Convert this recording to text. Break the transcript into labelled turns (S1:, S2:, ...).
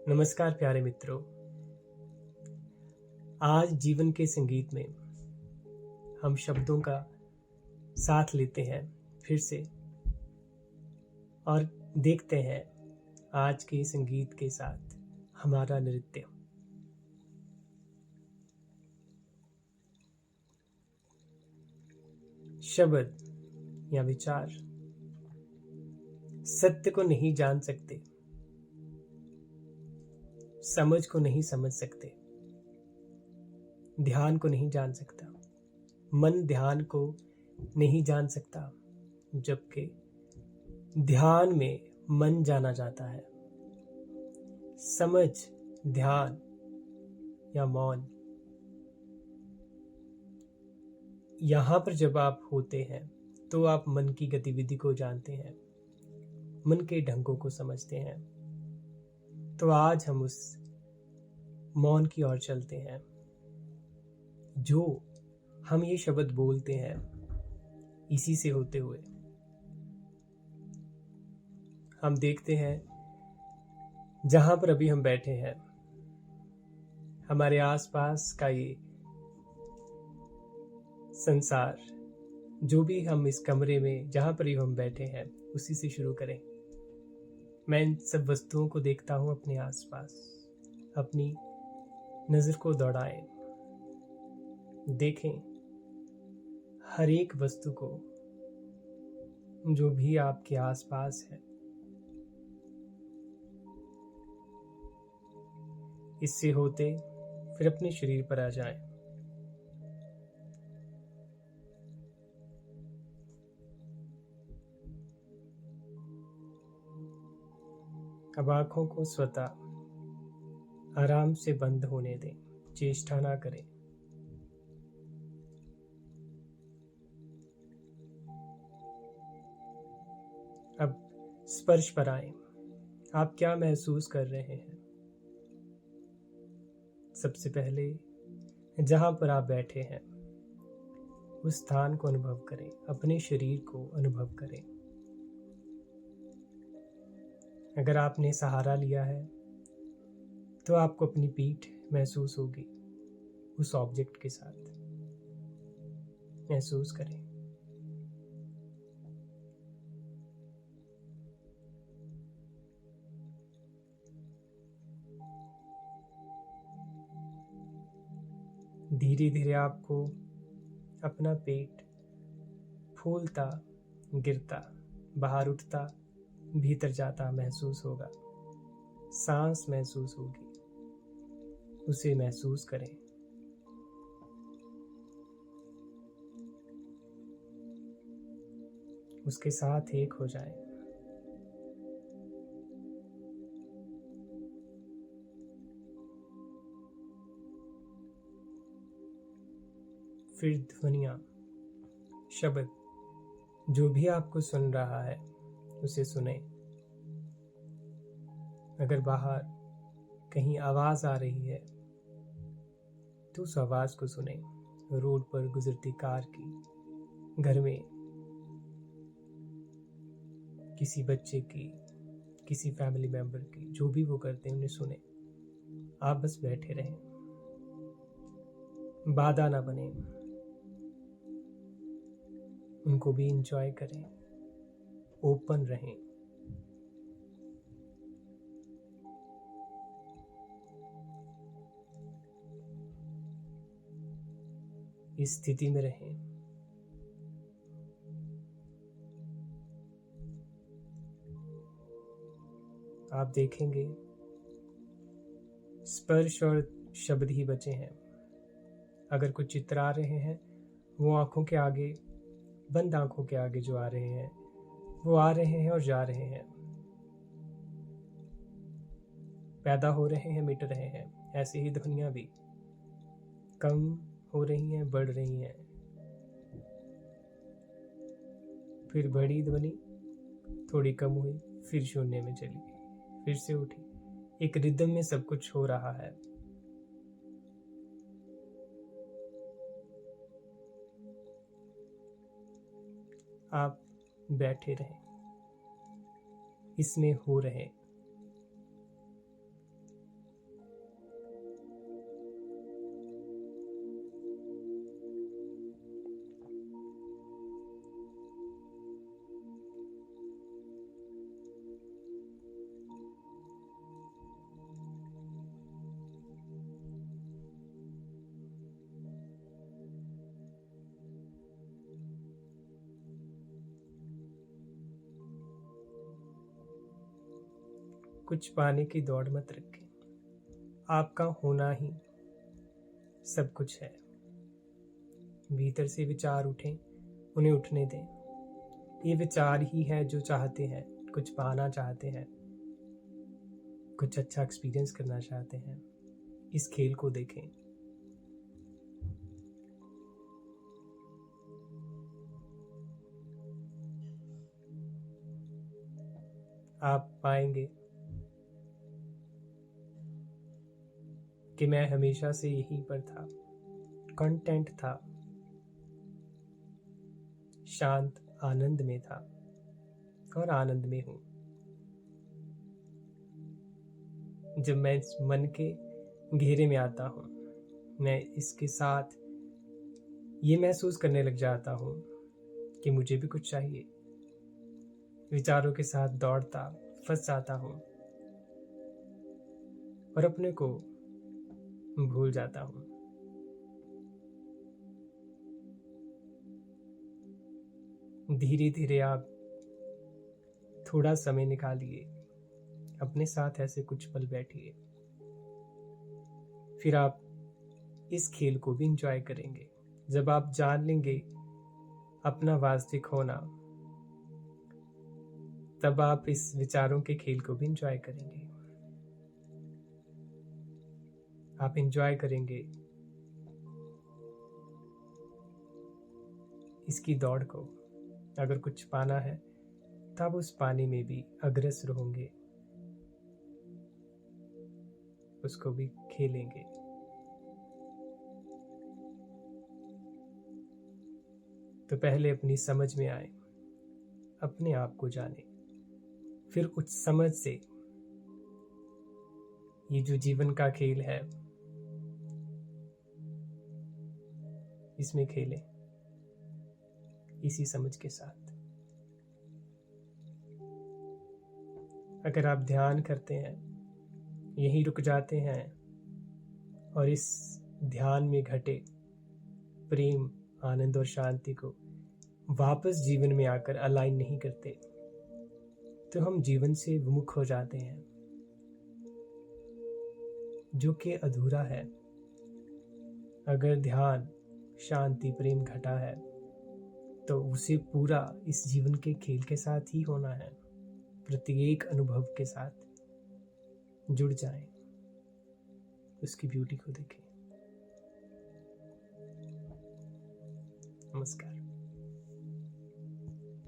S1: नमस्कार प्यारे मित्रों। आज जीवन के संगीत में हम शब्दों का साथ लेते हैं फिर से और देखते हैं आज के संगीत के साथ हमारा नृत्य। शब्द या विचार सत्य को नहीं जान सकते, समझ को नहीं समझ सकते, ध्यान को नहीं जान सकता, मन ध्यान को नहीं जान सकता, जबकि ध्यान में मन जाना जाता है। समझ, ध्यान या मौन, यहाँ पर जब आप होते हैं तो आप मन की गतिविधि को जानते हैं, मन के ढंगों को समझते हैं। तो आज हम उस मौन की ओर चलते हैं। जो हम ये शब्द बोलते हैं इसी से होते हुए हम देखते हैं जहां पर अभी हम बैठे हैं, हमारे आसपास का ये संसार, जो भी हम इस कमरे में जहां पर ही हम बैठे हैं उसी से शुरू करें। मैं इन सब वस्तुओं को देखता हूं अपने आसपास। अपनी नजर को दौड़ाएं, देखें हर एक वस्तु को जो भी आपके आसपास है। इससे होते फिर अपने शरीर पर आ जाएं। अब आंखों को स्वतः आराम से बंद होने दें, चेष्टा ना करें। अब स्पर्श पर आए। आप क्या महसूस कर रहे हैं? सबसे पहले जहां पर आप बैठे हैं उस स्थान को अनुभव करें, अपने शरीर को अनुभव करें। अगर आपने सहारा लिया है तो आपको अपनी पीठ महसूस होगी उस ऑब्जेक्ट के साथ। महसूस करें। धीरे धीरे आपको अपना पेट फूलता, गिरता, बाहर उठता, भीतर जाता महसूस होगा। सांस महसूस होगी, उसे महसूस करें। उसके साथ एक हो जाएं। फिर ध्वनियां, शब्द, जो भी आपको सुन रहा है उसे सुने। अगर बाहर कहीं आवाज आ रही है तो उस आवाज को सुने। रोड पर गुजरती कार की, घर में किसी बच्चे की, किसी फैमिली मेंबर की, जो भी वो करते हैं उन्हें सुने। आप बस बैठे रहें, बाधा ना बने, उनको भी इंजॉय करें, ओपन रहें। इस स्थिति में रहें। आप देखेंगे स्पर्श और शब्द ही बचे हैं। अगर कुछ चित्र आ रहे हैं वो आंखों के आगे, बंद आंखों के आगे जो आ रहे हैं वो आ रहे हैं और जा रहे हैं, पैदा हो रहे हैं, मिट रहे हैं। ऐसे ही ध्वनियां भी कम हो रही हैं, बढ़ रही हैं। फिर बड़ी ध्वनि, थोड़ी कम हुई, फिर शून्य में चली गई, फिर से उठी। एक रिदम में सब कुछ हो रहा है। आप बैठे रहें, इसमें हो रहे। कुछ पाने की दौड़ मत रखें। आपका होना ही सब कुछ है। भीतर से विचार उठें, उन्हें उठने दें। ये विचार ही है जो चाहते हैं, कुछ पाना चाहते हैं, कुछ अच्छा एक्सपीरियंस करना चाहते हैं। इस खेल को देखें। आप पाएंगे कि मैं हमेशा से यहीं पर था, कंटेंट था, शांत आनंद में था और आनंद में हूं। जब मैं इस मन के घेरे में आता हूं, मैं इसके साथ ये महसूस करने लग जाता हूं कि मुझे भी कुछ चाहिए। विचारों के साथ दौड़ता फंस जाता हूं और अपने को भूल जाता हूं। धीरे धीरे आप थोड़ा समय निकालिए, अपने साथ ऐसे कुछ पल बैठिए, फिर आप इस खेल को भी इंजॉय करेंगे। जब आप जान लेंगे अपना वास्तविक होना, तब आप इस विचारों के खेल को भी इंजॉय करेंगे। आप इंजॉय करेंगे इसकी दौड़ को। अगर कुछ पाना है तब उस पाने में भी अग्रसर होंगे, उसको भी खेलेंगे। तो पहले अपनी समझ में आए, अपने आप को जाने, फिर उस समझ से ये जो जीवन का खेल है इसमें खेलें, इसी समझ के साथ। अगर आप ध्यान करते हैं, यहीं रुक जाते हैं और इस ध्यान में घटे प्रेम, आनंद और शांति को वापस जीवन में आकर अलाइन नहीं करते, तो हम जीवन से विमुख हो जाते हैं, जो कि अधूरा है। अगर ध्यान, शांति, प्रेम घटा है तो उसे पूरा इस जीवन के खेल के साथ ही होना है। प्रत्येक अनुभव के साथ जुड़ जाएं, उसकी ब्यूटी को देखें। नमस्कार।